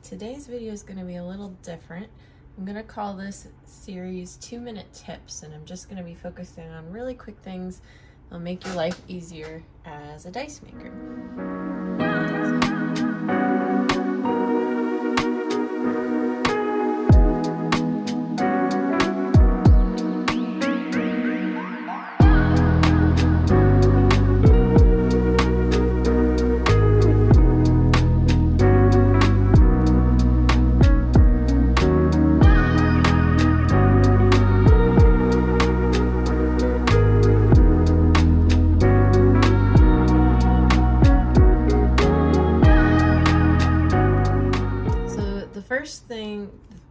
Today's video is going to be a little different. I'm going to call this series 2-minute tips, and I'm just going to be focusing on really quick things that'll make your life easier as a dice maker.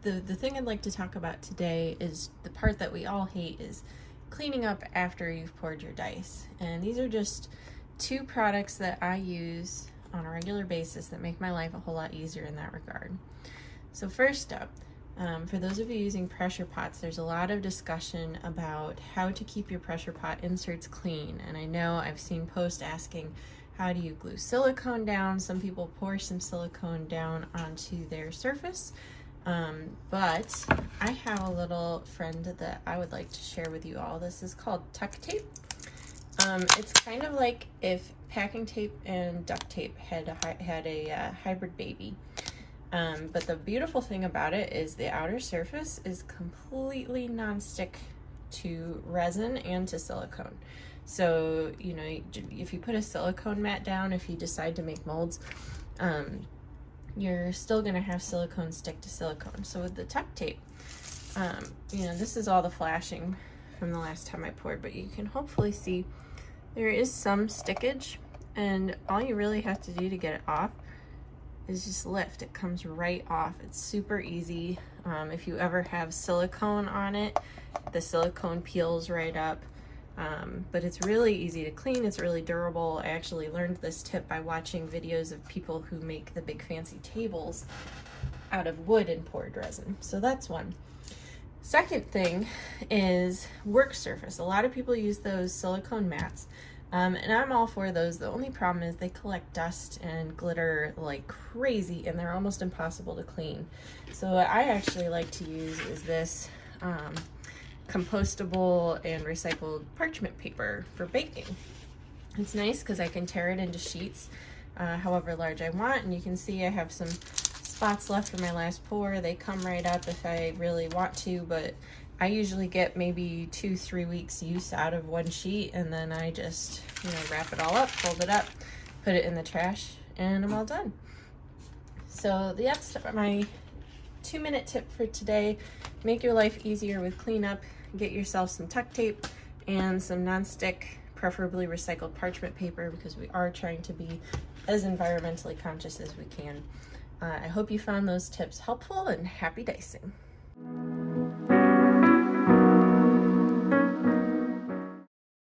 The thing I'd like to talk about today is the part that we all hate, is cleaning up after you've poured your dice. And these are just 2 products that I use on a regular basis that make my life a whole lot easier in that regard. So first up, for those of you using pressure pots, there's a lot of discussion about how to keep your pressure pot inserts clean. And I know I've seen posts asking, how do you glue silicone down? Some people pour some silicone down onto their surface. But I have a little friend that I would like to share with you all. This is called tuck tape. It's kind of like if packing tape and duct tape had a hybrid baby. But the beautiful thing about it is the outer surface is completely non-stick to resin and to silicone. So, you know, if you put a silicone mat down, if you decide to make molds, you're still gonna have silicone stick to silicone. So with the tuck tape, you know, this is all the flashing from the last time I poured, but you can hopefully see there is some stickage, and all you really have to do to get it off is just lift. It comes right off. It's super easy. If you ever have silicone on it, the silicone peels right up. But it's really easy to clean. It's really durable. I actually learned this tip by watching videos of people who make the big fancy tables out of wood and poured resin. So that's one. Second thing is work surface. A lot of people use those silicone mats, and I'm all for those. The only problem is they collect dust and glitter like crazy, and they're almost impossible to clean. So what I actually like to use is this compostable and recycled parchment paper for baking. It's nice because I can tear it into sheets however large I want, and you can see I have some spots left from my last pour. They come right up if I really want to, but I usually get maybe 2-3 weeks use out of one sheet, and then I just, you know, wrap it all up, fold it up, put it in the trash, and I'm all done. So that's my 2-minute tip for today. Make your life easier with cleanup. Get yourself some tuck tape and some non-stick, preferably recycled parchment paper, because we are trying to be as environmentally conscious as we can. I hope you found those tips helpful, and happy dicing.